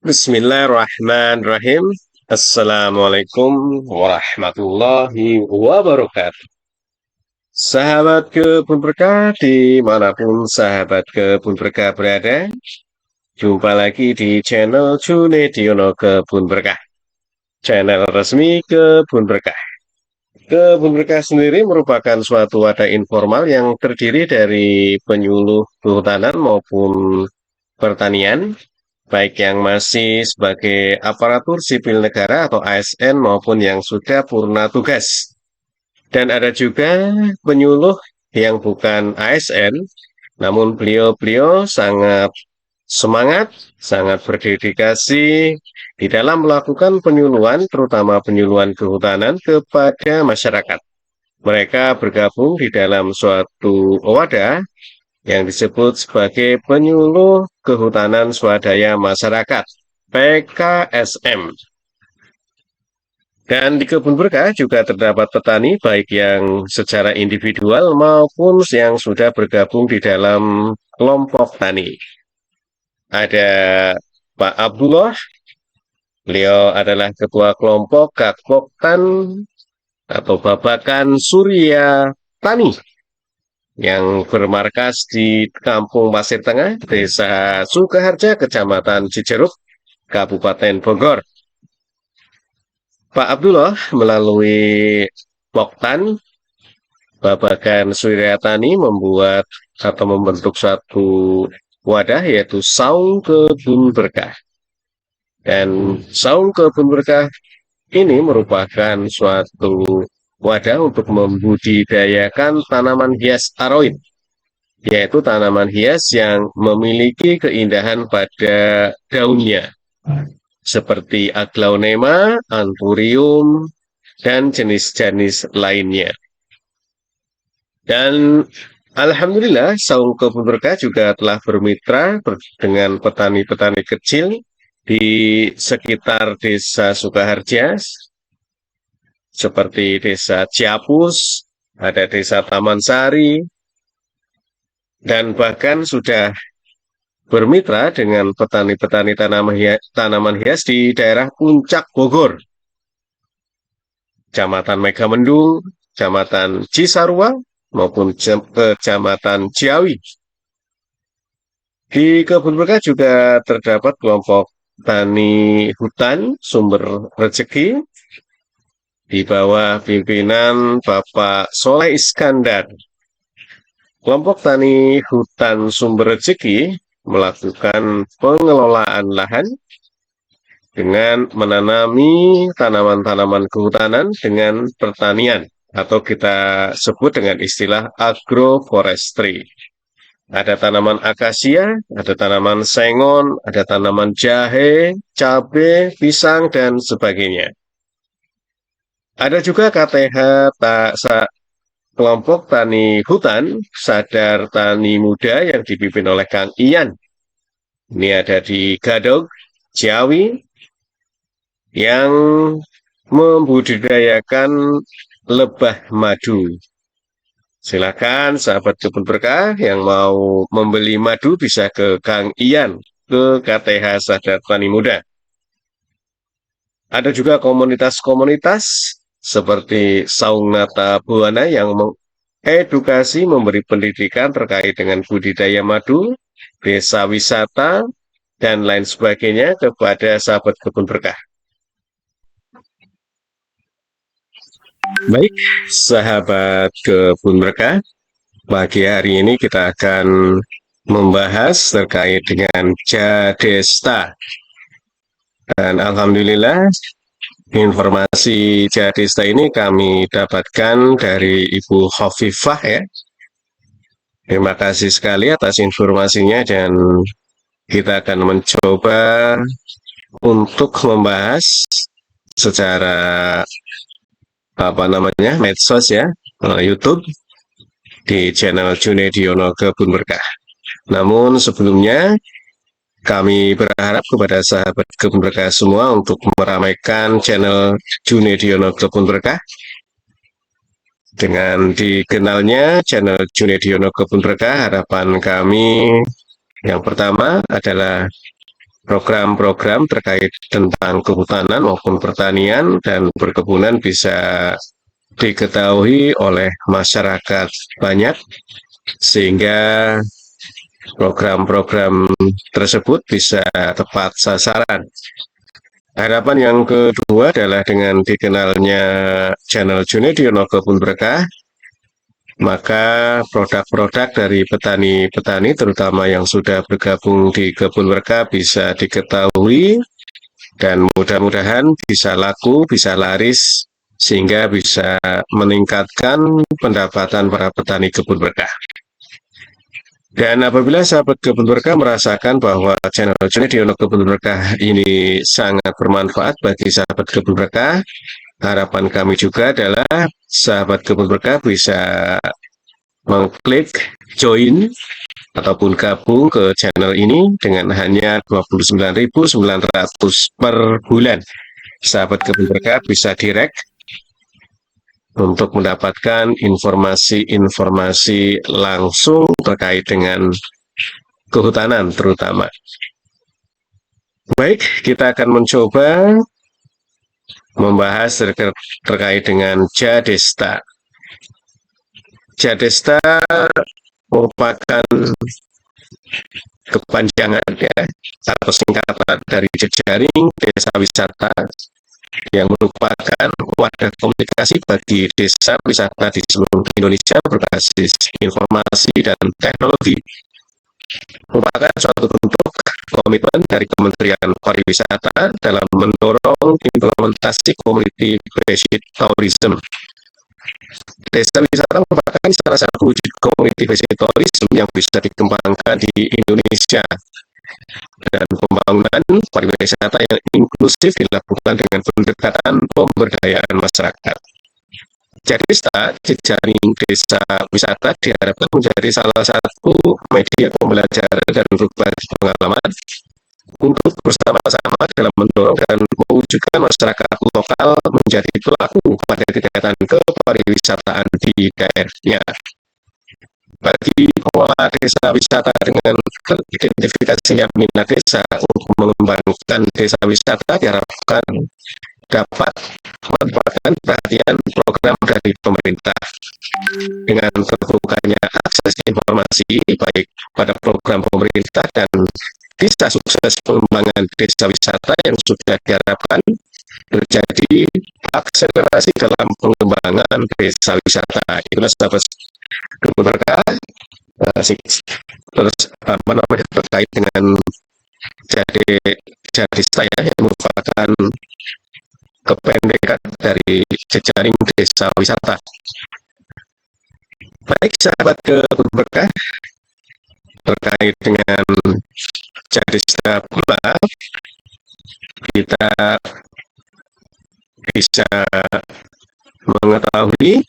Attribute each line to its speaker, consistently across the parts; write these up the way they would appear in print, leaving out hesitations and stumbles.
Speaker 1: Bismillahirrahmanirrahim. Assalamualaikum warahmatullahi wabarakatuh. Sahabat Kebun Berkah dimanapun sahabat Kebun Berkah berada, jumpa lagi di channel Junediono Kebun Berkah, channel resmi Kebun Berkah. Kebun Berkah sendiri merupakan suatu wadah informal yang terdiri dari penyuluh kehutanan maupun pertanian, baik yang masih sebagai aparatur sipil negara atau ASN maupun yang sudah purna tugas. Dan ada juga penyuluh yang bukan ASN, namun beliau-beliau sangat semangat, sangat berdedikasi di dalam melakukan penyuluhan, terutama penyuluhan kehutanan kepada masyarakat. Mereka bergabung di dalam suatu wadah yang disebut sebagai Penyuluh Kehutanan Swadaya Masyarakat (PKSM). Dan di Kebun Berkah juga terdapat petani baik yang secara individual maupun yang sudah bergabung di dalam kelompok tani. Ada Pak Abdullah, beliau adalah ketua kelompok Kakpoktan atau Babakan Surya Tani yang bermarkas di Kampung Pasir Tengah, Desa Sukaharja, Kecamatan Cijeruk, Kabupaten Bogor. Pak Abdullah melalui Poktan Babakan Suryatani membuat atau membentuk satu wadah yaitu Saung Kebun Berkah. Dan Saung Kebun Berkah ini merupakan suatu wadah untuk membudidayakan tanaman hias aroid, yaitu tanaman hias yang memiliki keindahan pada daunnya, seperti aglaonema, anthurium, dan jenis-jenis lainnya. Dan alhamdulillah, Saung Kebun Berkah juga telah bermitra dengan petani-petani kecil di sekitar Desa Sukaharja, seperti Desa Ciapus, ada Desa Taman Sari, dan bahkan sudah bermitra dengan petani-petani tanaman hias di daerah Puncak Bogor, Kecamatan Megamendung, Kecamatan Cisarua, maupun Kecamatan Ciawi. Di Kebun Berkah juga terdapat kelompok tani hutan sumber rezeki di bawah pimpinan Bapak Soleh Iskandar. Kelompok tani hutan sumber rezeki melakukan pengelolaan lahan dengan menanami tanaman-tanaman kehutanan dengan pertanian, atau kita sebut dengan istilah agroforestry. Ada tanaman akasia, ada tanaman sengon, ada tanaman jahe, cabai, pisang, dan sebagainya. Ada juga KTH kelompok tani hutan sadar tani muda yang dipimpin oleh Kang Ian. Ini ada di Gadog, Ciawi, yang membudidayakan lebah madu. Silakan sahabat Kebun Berkah yang mau membeli madu bisa ke Kang Ian, ke KTH Sadar Tani Muda. Ada juga komunitas-komunitas seperti Saung Nata Buana yang mengedukasi, memberi pendidikan terkait dengan budidaya madu, desa wisata, dan lain sebagainya kepada sahabat Kebun Berkah. Baik, sahabat Kebun Berkah, pagi hari ini kita akan membahas terkait dengan Jadesta. Dan alhamdulillah, informasi Jadesta ini kami dapatkan dari Ibu Khofifah ya. Terima kasih sekali atas informasinya, dan kita akan mencoba untuk membahas secara medsos ya, YouTube di channel Junediono Kebun Berkah. Namun sebelumnya kami berharap kepada sahabat Kebun Berkah semua untuk meramaikan channel Junediono Kebun Berkah dengan dikenalnya channel Junediono Kebun Berkah. Harapan kami yang pertama adalah program-program terkait tentang kehutanan maupun pertanian dan perkebunan bisa diketahui oleh masyarakat banyak, sehingga program-program tersebut bisa tepat sasaran. Harapan yang kedua adalah dengan dikenalnya channel Junediono Kebun Berkah, maka produk-produk dari petani-petani terutama yang sudah bergabung di Kebun Berkah bisa diketahui dan mudah-mudahan bisa laku, bisa laris, sehingga bisa meningkatkan pendapatan para petani kebun berkah. Dan apabila sahabat kebun berkah merasakan bahwa channel Junediono Kebun Berkah ini sangat bermanfaat bagi sahabat kebun berkah, harapan kami juga adalah sahabat kebun berkah bisa mengklik join ataupun gabung ke channel ini dengan hanya 29.900 per bulan. Sahabat kebun berkah bisa direct untuk mendapatkan informasi-informasi langsung terkait dengan kehutanan terutama. Baik, kita akan mencoba membahas terkait dengan Jadesta. Jadesta merupakan kepanjangan ya, atau singkatan dari jejaring desa wisata yang merupakan wadah komunikasi bagi desa wisata di seluruh Indonesia berbasis informasi dan teknologi. Merupakan suatu bentuk komitmen dari Kementerian Pariwisata dalam mendorong implementasi community based tourism. Desa wisata merupakan salah satu wujud community based tourism yang bisa dikembangkan di Indonesia, dan pembangunan pariwisata yang inklusif dilakukan dengan pendekatan pemberdayaan masyarakat. Jadesta, jejaring desa wisata diharapkan menjadi salah satu media pembelajaran dan berbagi pengalaman untuk bersama-sama dalam mendorong dan mewujudkan masyarakat lokal menjadi pelaku pada kegiatan kepariwisataan di daerahnya. Bagi pengelola desa wisata dengan identifikasinya minat desa untuk mengembangkan desa wisata diharapkan dapat mendapatkan perhatian program dari pemerintah. Dengan terbukanya akses informasi baik pada program pemerintah dan bisa sukses pengembangan desa wisata yang sudah diharapkan terjadi akselerasi dalam pengembangan desa wisata. Itulah sahabat berkah. Terus apa namanya terkait dengan jadi saya yang merupakan kependekan dari jejaring desa wisata. Baik sahabat kebun berkah, terkait dengan Jadesta pula kita bisa mengetahui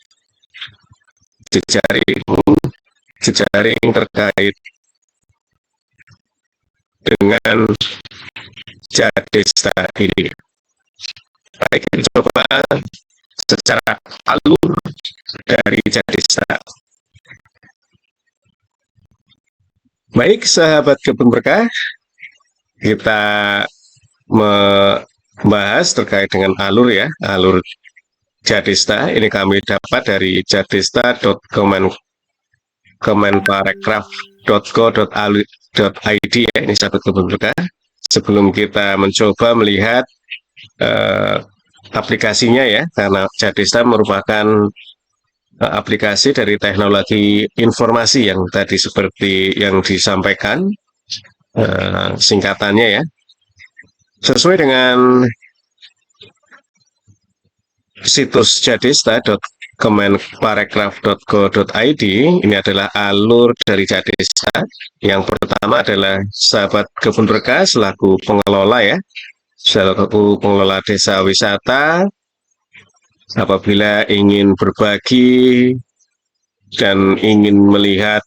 Speaker 1: jejaring terkait dengan Jadesta ini. Baik, kita coba secara alur dari Jadesta. Baik sahabat kebun berkah, kita membahas terkait dengan alur ya, alur Jadesta. Ini kami dapat dari jadesta.kemenparekraf.go.id ya, ini sahabat kebun berkah. Sebelum kita mencoba melihat aplikasinya ya, karena Jadesta merupakan aplikasi dari teknologi informasi yang tadi seperti yang disampaikan singkatannya ya. Sesuai dengan situs jadesta.kemenparekraf.go.id, ini adalah alur dari Jadesta. Yang pertama adalah sahabat kebun berkah selaku pengelola ya, selaku pengelola desa wisata, apabila ingin berbagi dan ingin melihat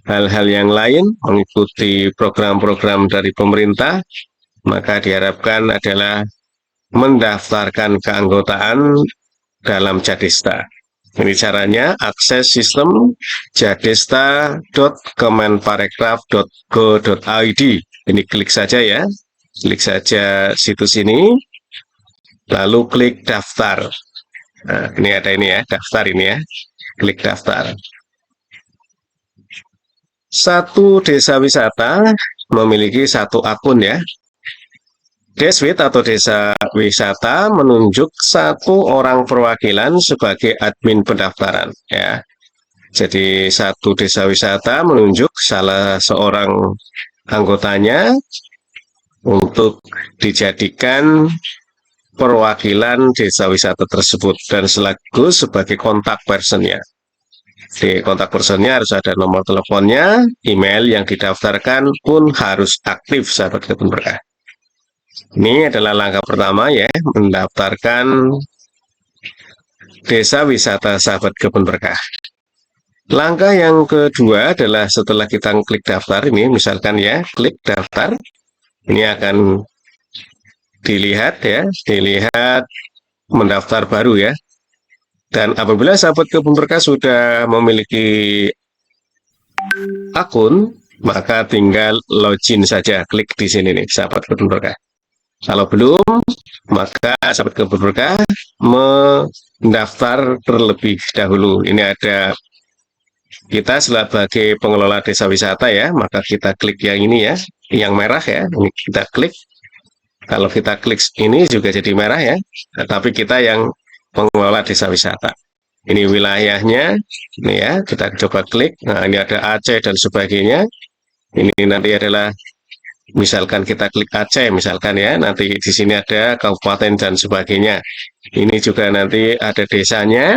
Speaker 1: hal-hal yang lain, mengikuti program-program dari pemerintah, maka diharapkan adalah mendaftarkan keanggotaan dalam Jadesta. Ini caranya, akses sistem jadesta.kemenparekraf.go.id. Ini klik saja ya. Klik saja situs ini, lalu klik daftar. Nah, ini ada ini ya, daftar ini ya. Klik daftar. Satu desa wisata memiliki satu akun ya. Deswit atau desa wisata menunjuk satu orang perwakilan sebagai admin pendaftaran ya. Jadi satu desa wisata menunjuk salah seorang anggotanya untuk dijadikan perwakilan desa wisata tersebut dan sekaligus sebagai kontak personnya. Di kontak personnya harus ada nomor teleponnya, email yang didaftarkan pun harus aktif, sahabat kebun berkah. Ini adalah langkah pertama ya, mendaftarkan desa wisata sahabat kebun berkah. Langkah yang kedua adalah setelah kita klik daftar ini, misalkan ya, klik daftar, ini akan dilihat ya, dilihat mendaftar baru ya. Dan apabila sahabat kebun berkah sudah memiliki akun, maka tinggal login saja, klik di sini nih, sahabat kebun berkah. Kalau belum, maka sahabat kebun berkah mendaftar terlebih dahulu. Ini ada kita sebagai pengelola desa wisata ya, maka kita klik yang ini ya, yang merah ya, ini kita klik. Kalau kita klik ini juga jadi merah ya, nah, tapi kita yang pengelola desa wisata. Ini wilayahnya, ini ya, kita coba klik. Nah, ini ada Aceh dan sebagainya. Ini nanti adalah, misalkan kita klik Aceh, misalkan ya, nanti di sini ada kabupaten dan sebagainya. Ini juga nanti ada desanya,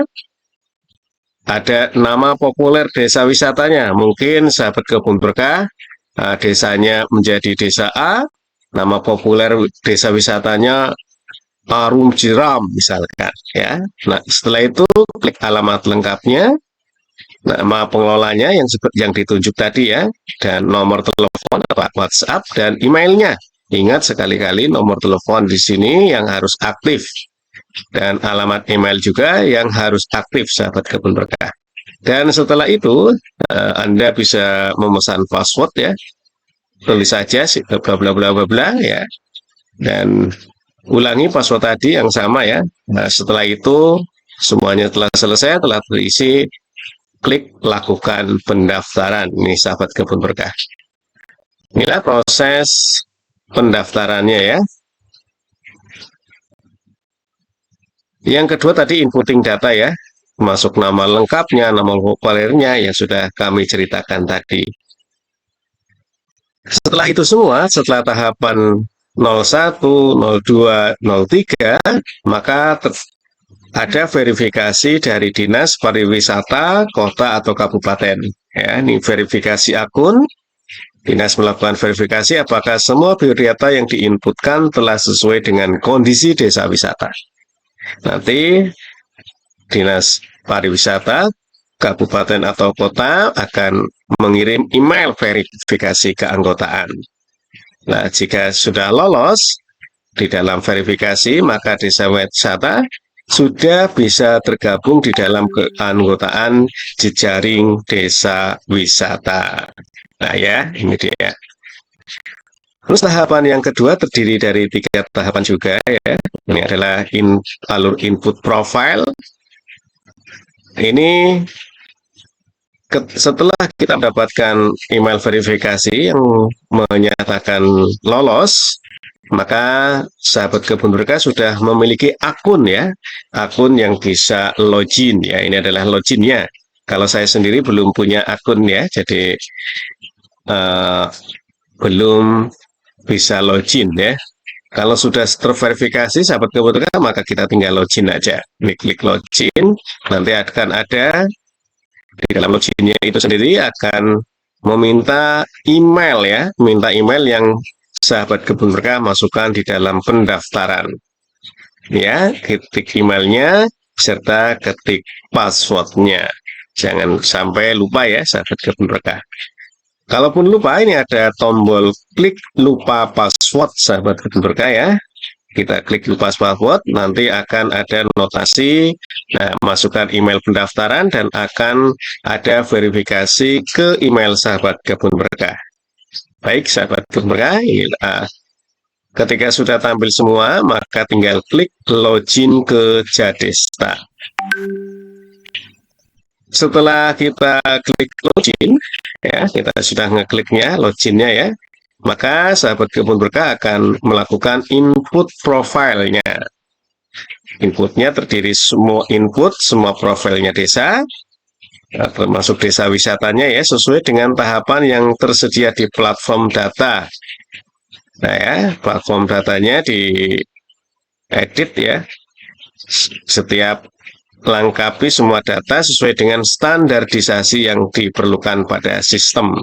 Speaker 1: ada nama populer desa wisatanya. Mungkin sahabat kebun berkah, desanya menjadi desa A, nama populer desa wisatanya Arum Jeram misalkan ya. Nah, setelah itu klik alamat lengkapnya, nama pengelolanya yang ditunjuk tadi ya, dan nomor telepon atau WhatsApp dan emailnya. Ingat sekali-kali nomor telepon di sini yang harus aktif dan alamat email juga yang harus aktif, sahabat kebun berkah. Dan setelah itu Anda bisa memesan password ya, tulis saja bla bla bla bla bla ya, dan ulangi password tadi yang sama ya. Nah, setelah itu semuanya telah selesai, telah terisi, klik lakukan pendaftaran. Ini sahabat kebun berkah. Inilah proses pendaftarannya ya. Yang kedua tadi inputting data ya, masuk nama lengkapnya, nama populernya yang sudah kami ceritakan tadi. Setelah itu semua, setelah tahapan 01, 02, 03, maka ada verifikasi dari Dinas Pariwisata Kota atau Kabupaten. Ya, ini verifikasi akun. Dinas melakukan verifikasi apakah semua biodata yang diinputkan telah sesuai dengan kondisi desa wisata. Nanti Dinas Pariwisata Kabupaten atau Kota akan mengirim email verifikasi keanggotaan. Nah, jika sudah lolos di dalam verifikasi, maka desa wisata sudah bisa tergabung di dalam keanggotaan jejaring desa wisata. Nah ya, ini dia. Terus tahapan yang kedua terdiri dari 3 tahapan juga ya. Ini adalah alur input profile. Ini setelah kita mendapatkan email verifikasi yang menyatakan lolos, maka sahabat kebun berkah sudah memiliki akun ya, akun yang bisa login ya. Ini adalah loginnya. Kalau saya sendiri belum punya akun ya, jadi belum bisa login ya. Kalau sudah terverifikasi sahabat kebun berkah, maka kita tinggal login aja. Klik login, nanti akan ada di dalam loginnya itu sendiri akan meminta email ya, minta email yang sahabat kebun berkah masukkan di dalam pendaftaran. Ya, ketik emailnya serta ketik passwordnya. Jangan sampai lupa ya, sahabat kebun berkah. Kalaupun lupa, ini ada tombol klik lupa password, sahabat kebun berkah ya. Kita klik lupa password, nanti akan ada notasi, nah, masukkan email pendaftaran dan akan ada verifikasi ke email sahabat kebun berkah. Baik, sahabat kebun berkah, inilah Ketika sudah tampil semua, maka tinggal klik login ke Jadesta. Setelah kita klik login, ya kita sudah ngekliknya, loginnya ya, maka sahabat kebun berkah akan melakukan input profilnya. Inputnya terdiri semua input, semua profilnya desa, termasuk desa wisatanya ya, sesuai dengan tahapan yang tersedia di platform data. Nah ya, platform datanya di edit ya, setiap lengkapi semua data sesuai dengan standarisasi yang diperlukan pada sistem.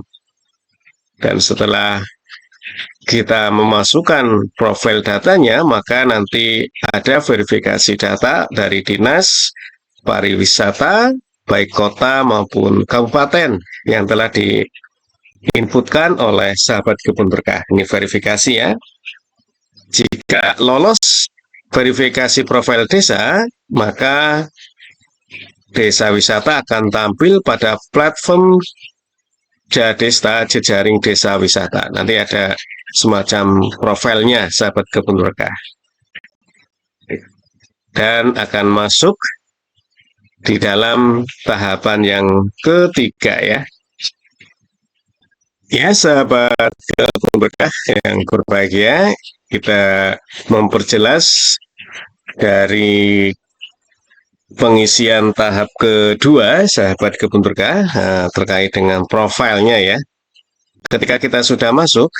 Speaker 1: Dan setelah kita memasukkan profil datanya, maka nanti ada verifikasi data dari Dinas Pariwisata, baik kota maupun kabupaten yang telah diinputkan oleh sahabat kebun berkah. Ini verifikasi ya. Jika lolos verifikasi profil desa, maka desa wisata akan tampil pada platform Jadesta jejaring desa wisata. Nanti ada semacam profilnya sahabat kebun berkah. Dan akan masuk di dalam tahapan yang ketiga ya. Ya sahabat kebun berkah yang berbahagia, kita memperjelas dari pengisian tahap kedua sahabat kebun berkah terkait dengan profilnya ya. Ketika kita sudah masuk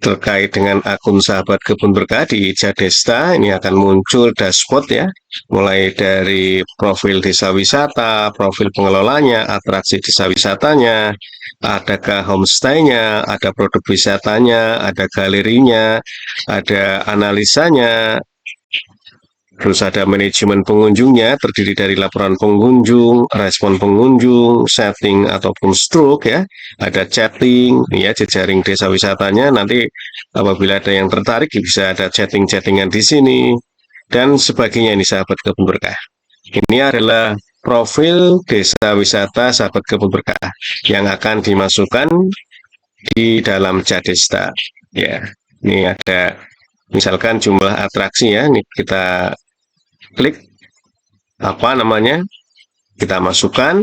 Speaker 1: terkait dengan akun sahabat kebun berkah di Jadesta, ini akan muncul dashboard ya, mulai dari profil desa wisata, profil pengelolanya, atraksi desa wisatanya, adakah homestay-nya, ada produk wisatanya, ada galerinya, ada analisanya, terus ada manajemen pengunjungnya, terdiri dari laporan pengunjung, respon pengunjung, setting ataupun stroke ya, ada chatting ya, jejaring desa wisatanya. Nanti apabila ada yang tertarik bisa ada chatting-chattingan di sini dan sebagainya. Ini sahabat kebun berkah. Ini adalah profil desa wisata sahabat kebun berkah yang akan dimasukkan di dalam Jadesta. Ya, ini ada misalkan jumlah atraksi ya, ini kita klik apa namanya, kita masukkan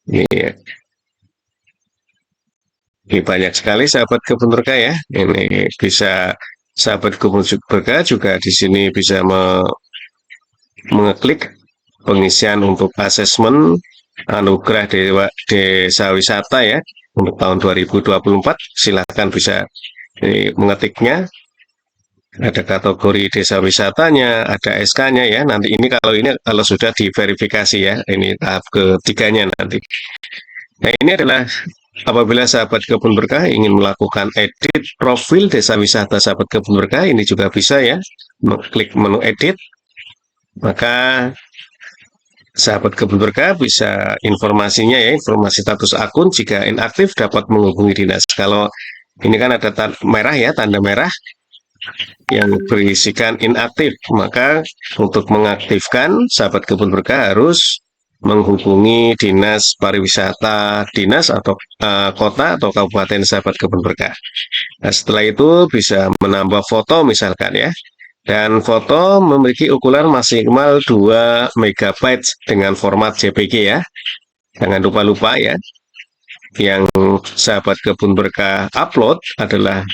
Speaker 1: ini banyak sekali sahabat kebun berkah ya. Ini bisa sahabat kebun berkah juga di sini bisa mengeklik pengisian untuk asesmen anugerah desa wisata ya untuk tahun 2024. Silahkan bisa mengetiknya. Ada kategori desa wisatanya, ada SK-nya ya. Nanti ini kalau sudah diverifikasi ya, ini tahap ketiganya nanti. Nah ini adalah apabila sahabat kebun berkah ingin melakukan edit profil desa wisata sahabat kebun berkah, ini juga bisa ya, klik menu edit, maka sahabat kebun berkah bisa informasinya ya, informasi status akun, jika inaktif dapat menghubungi dinas. Kalau ini kan ada merah ya, tanda merah yang berisikan inaktif, maka untuk mengaktifkan sahabat kebun berkah harus menghubungi dinas pariwisata, dinas atau kota atau kabupaten sahabat kebun berkah. Nah, setelah itu bisa menambah foto misalkan ya, dan foto memiliki ukuran maksimal 2 MB dengan format JPG ya. Jangan lupa-lupa ya, yang sahabat kebun berkah upload adalah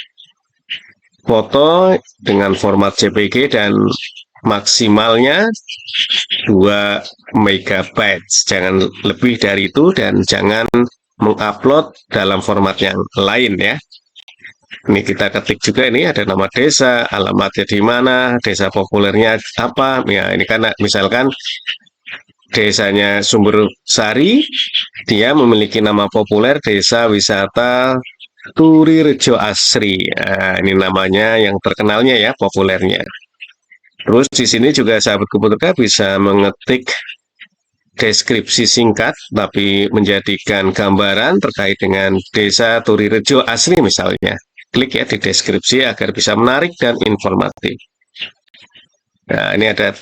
Speaker 1: foto dengan format JPG dan maksimalnya 2 MB. Jangan lebih dari itu dan jangan mengupload dalam format yang lain ya. Ini kita ketik juga, ini ada nama desa, alamatnya di mana, desa populernya apa. Ya, ini kan misalkan desanya Sumber Sari, dia memiliki nama populer Desa Wisata Turirejo Asri. Nah, ini namanya yang terkenalnya ya, populernya. Terus di sini juga sahabat kebun berkah bisa mengetik deskripsi singkat tapi menjadikan gambaran terkait dengan Desa Turirejo Asri misalnya. Klik ya di deskripsi agar bisa menarik dan informatif. Nah, ini ada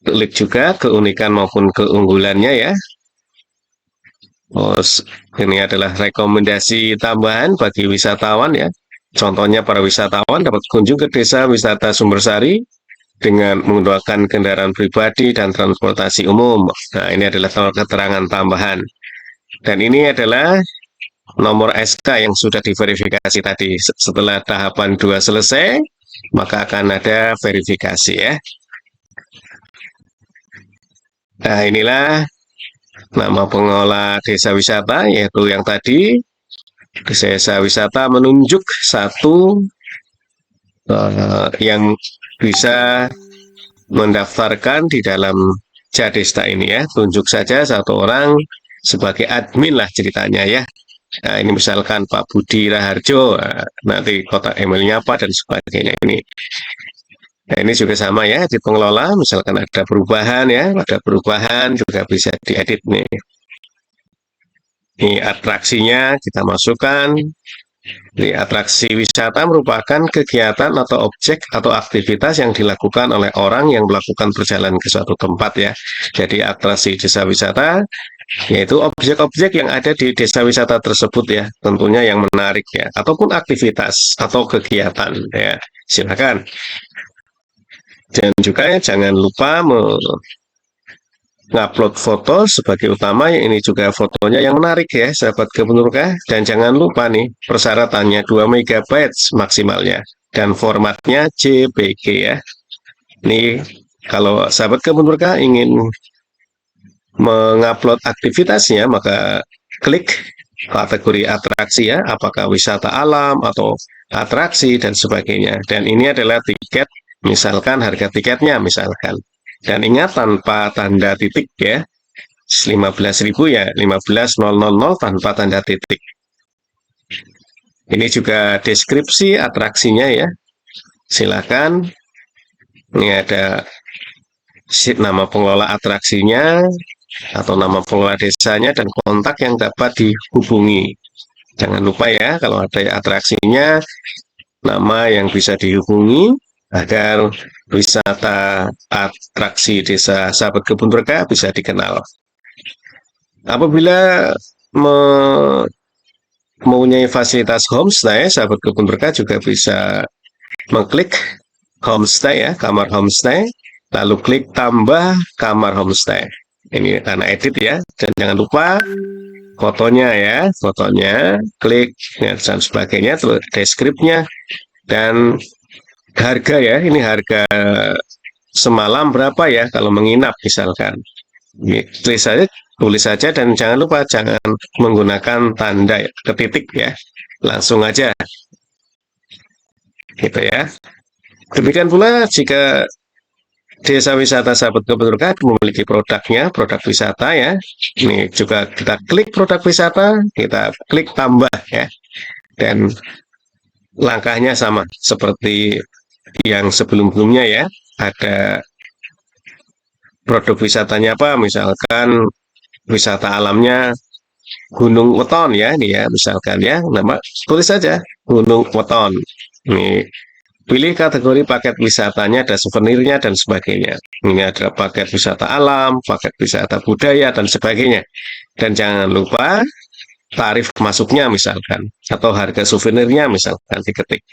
Speaker 1: klik juga keunikan maupun keunggulannya ya. Oh, ini adalah rekomendasi tambahan bagi wisatawan ya. Contohnya para wisatawan dapat kunjung ke desa wisata Sumbersari dengan menggunakan kendaraan pribadi dan transportasi umum. Nah, ini adalah keterangan tambahan. Dan ini adalah nomor SK yang sudah diverifikasi tadi. Setelah tahapan 2 selesai, maka akan ada verifikasi ya. Nah, inilah nama pengelola desa wisata, yaitu yang tadi, desa wisata menunjuk satu yang bisa mendaftarkan di dalam Jadesta ini ya. Tunjuk saja satu orang sebagai admin lah ceritanya ya. Nah, ini misalkan Pak Budi Raharjo, nanti kotak emailnya apa dan sebagainya ini. Nah, ini juga sama ya, di pengelola, misalkan ada perubahan ya, ada perubahan juga bisa diedit nih. Ini atraksinya kita masukkan. Di atraksi wisata merupakan kegiatan atau objek atau aktivitas yang dilakukan oleh orang yang melakukan perjalanan ke suatu tempat ya. Jadi atraksi desa wisata yaitu objek-objek yang ada di desa wisata tersebut ya, tentunya yang menarik ya, ataupun aktivitas atau kegiatan ya. Silakan. Dan juga ya jangan lupa ngupload foto sebagai utama, ini juga fotonya yang menarik ya sahabat Kebun dan jangan lupa nih persyaratannya 2 MB maksimalnya dan formatnya JPG ya. Ini kalau sahabat Kebun ingin mengupload aktivitasnya maka klik kategori atraksi ya, apakah wisata alam atau atraksi dan sebagainya. Dan ini adalah tiket, misalkan harga tiketnya misalkan. Dan ingat tanpa tanda titik ya, 15.000 ya, 15.000 tanpa tanda titik. Ini juga deskripsi atraksinya ya. Silakan. Ini ada nama pengelola atraksinya atau nama pengelola desanya dan kontak yang dapat dihubungi. Jangan lupa ya, kalau ada atraksinya, nama yang bisa dihubungi agar wisata atraksi desa Sahabat Kebun Berkah bisa dikenal. Apabila mempunyai fasilitas homestay, Sahabat Kebun Berkah juga bisa mengklik homestay ya, kamar homestay, lalu klik tambah kamar homestay. Ini karena edit ya, dan jangan lupa fotonya ya, fotonya, klik ya, dan sebagainya, terus deskripsinya dan harga ya, ini harga semalam berapa ya kalau menginap misalkan. Tulis saja dan jangan lupa jangan menggunakan tanda ketitik ya, langsung aja gitu ya. Demikian pula jika desa wisata Sahabat Kebun Berkah memiliki produknya, produk wisata ya. Ini juga kita klik produk wisata, kita klik tambah ya. Dan langkahnya sama seperti yang sebelum-sebelumnya ya. Ada produk wisatanya apa? Misalkan wisata alamnya Gunung Weton ya, ini ya, misalkan ya. Nama tulis saja Gunung Weton. Ini pilih kategori paket wisatanya, ada souvenirnya dan sebagainya. Ini ada paket wisata alam, paket wisata budaya dan sebagainya. Dan jangan lupa tarif masuknya misalkan, atau harga souvenirnya misalkan diketik.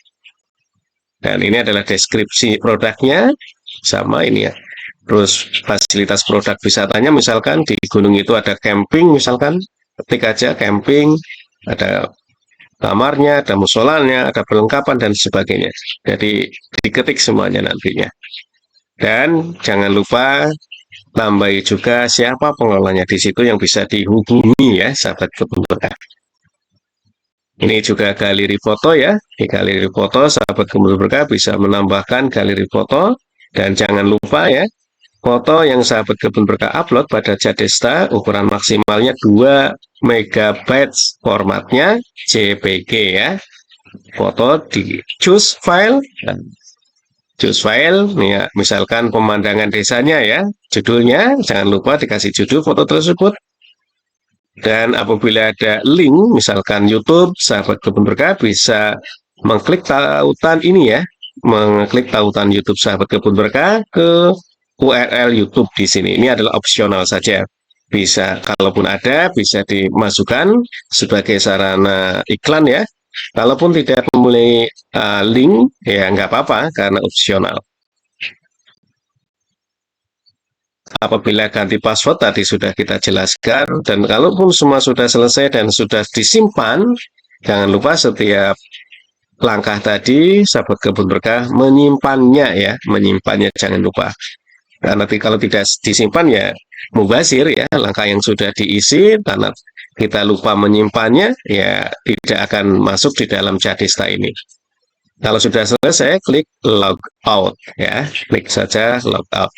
Speaker 1: Dan ini adalah deskripsi produknya, sama ini ya. Terus fasilitas produk wisatanya misalkan di gunung itu ada camping misalkan, ketik aja camping, ada kamarnya, ada musolanya, ada perlengkapan dan sebagainya. Jadi diketik semuanya nantinya. Dan jangan lupa tambahi juga siapa pengelolanya di situ yang bisa dihubungi ya, sahabat Kebun Berkah. Ini juga galeri foto ya. Di galeri foto sahabat Kebun Berkah bisa menambahkan galeri foto dan jangan lupa ya, foto yang sahabat Kebun Berkah upload pada Jadesta ukuran maksimalnya 2 MB formatnya JPG ya. Foto di choose file, nih ya, misalkan pemandangan desanya ya, judulnya jangan lupa dikasih judul foto tersebut. Dan apabila ada link, misalkan YouTube, Sahabat Kebun Berkah bisa mengklik tautan ini ya, mengklik tautan YouTube Sahabat Kebun Berkah ke URL YouTube di sini. Ini adalah opsional saja. Bisa, kalaupun ada, bisa dimasukkan sebagai sarana iklan ya. Kalaupun tidak memulai link, ya nggak apa-apa karena opsional. Apabila ganti password tadi sudah kita jelaskan, dan kalaupun semua sudah selesai dan sudah disimpan, jangan lupa setiap langkah tadi, sahabat kebun berkah menyimpannya ya, menyimpannya jangan lupa. Karena nanti kalau tidak disimpan ya mubazir ya, langkah yang sudah diisi karena kita lupa menyimpannya ya tidak akan masuk di dalam Jadista ini. Kalau sudah selesai, klik log out ya, klik saja log out.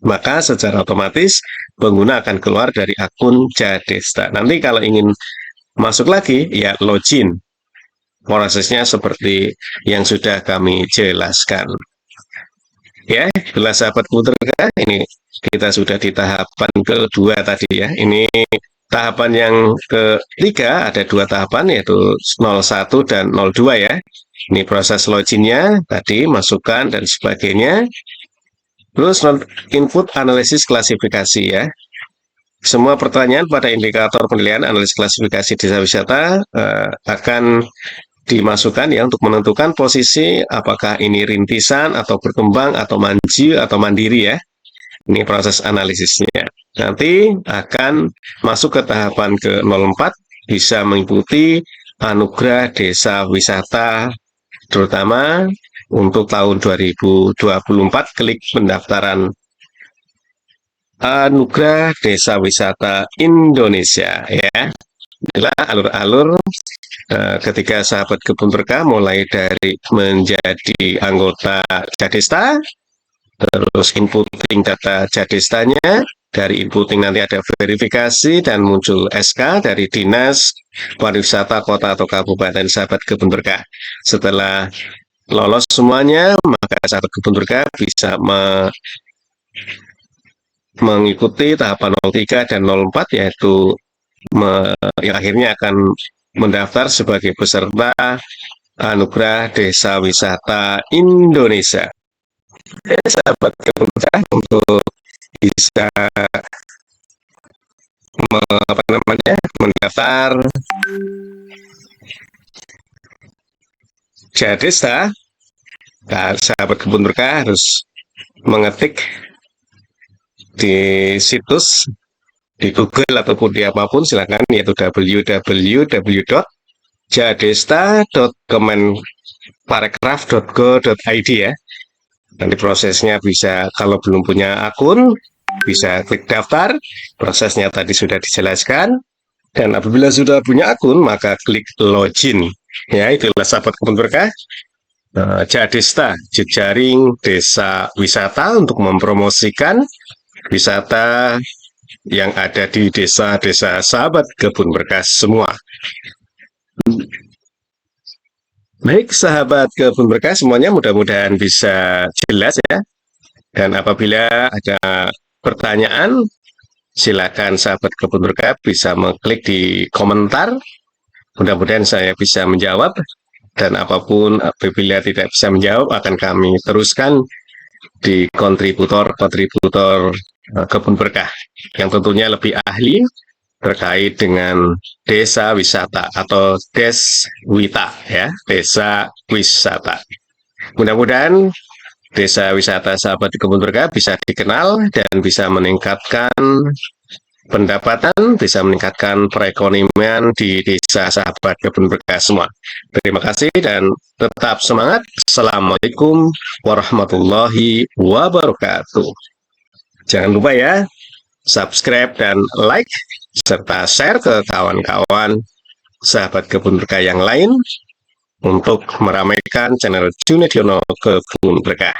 Speaker 1: Maka secara otomatis pengguna akan keluar dari akun Jadista. Nanti kalau ingin masuk lagi ya login. Prosesnya seperti yang sudah kami jelaskan. Ya, bila sahabat Putra, ini kita sudah di tahapan kedua tadi ya. Ini tahapan yang ketiga, ada dua tahapan yaitu 01 dan 02 ya. Ini proses loginnya, tadi masukkan dan sebagainya. Terus input analisis klasifikasi ya. Semua pertanyaan pada indikator penilaian analisis klasifikasi desa wisata akan dimasukkan ya untuk menentukan posisi apakah ini rintisan atau berkembang atau maju atau mandiri ya. Ini proses analisisnya. Nanti akan masuk ke tahapan ke-04 bisa mengikuti anugerah desa wisata terutama untuk tahun 2024 klik pendaftaran anugerah desa wisata Indonesia ya. Inilah alur-alur ketika sahabat kebun berkah mulai dari menjadi anggota Jadista, terus inputting data Jadistanya, dari inputting nanti ada verifikasi dan muncul SK dari Dinas Pariwisata Kota atau Kabupaten sahabat kebun berkah. Setelah lolos semuanya, maka sahabat kebun berkah bisa mengikuti tahapan 03 dan 04 yaitu yang akhirnya akan mendaftar sebagai peserta Anugerah Desa Wisata Indonesia. Sahabat kebun untuk bisa mendaftar Jadista, sahabat kebun berkah harus mengetik di situs di Google ataupun di apapun silakan yaitu www.jadista.kemenparekraf.go.id ya. Nanti prosesnya bisa kalau belum punya akun bisa klik daftar. Prosesnya tadi sudah dijelaskan. Dan apabila sudah punya akun maka klik login. Ya, itulah sahabat kebun berkah. Jadista, jejaring desa wisata untuk mempromosikan wisata yang ada di desa-desa sahabat kebun berkah semua. Baik sahabat kebun berkah semuanya mudah-mudahan bisa jelas ya. Dan apabila ada pertanyaan silakan sahabat kebun berkah bisa mengklik di komentar. Mudah-mudahan saya bisa menjawab dan apapun apabila tidak bisa menjawab akan kami teruskan di kontributor kebun berkah yang tentunya lebih ahli terkait dengan desa wisata atau deswita ya, desa wisata. Mudah-mudahan desa wisata sahabat kebun berkah bisa dikenal dan bisa meningkatkan pendapatan, bisa meningkatkan perekonomian di desa sahabat kebun berkah semua. Terima kasih dan tetap semangat. Assalamualaikum warahmatullahi wabarakatuh. Jangan lupa ya, subscribe dan like, serta share ke kawan-kawan sahabat kebun berkah yang lain untuk meramaikan channel Junediono Kebun Berkah.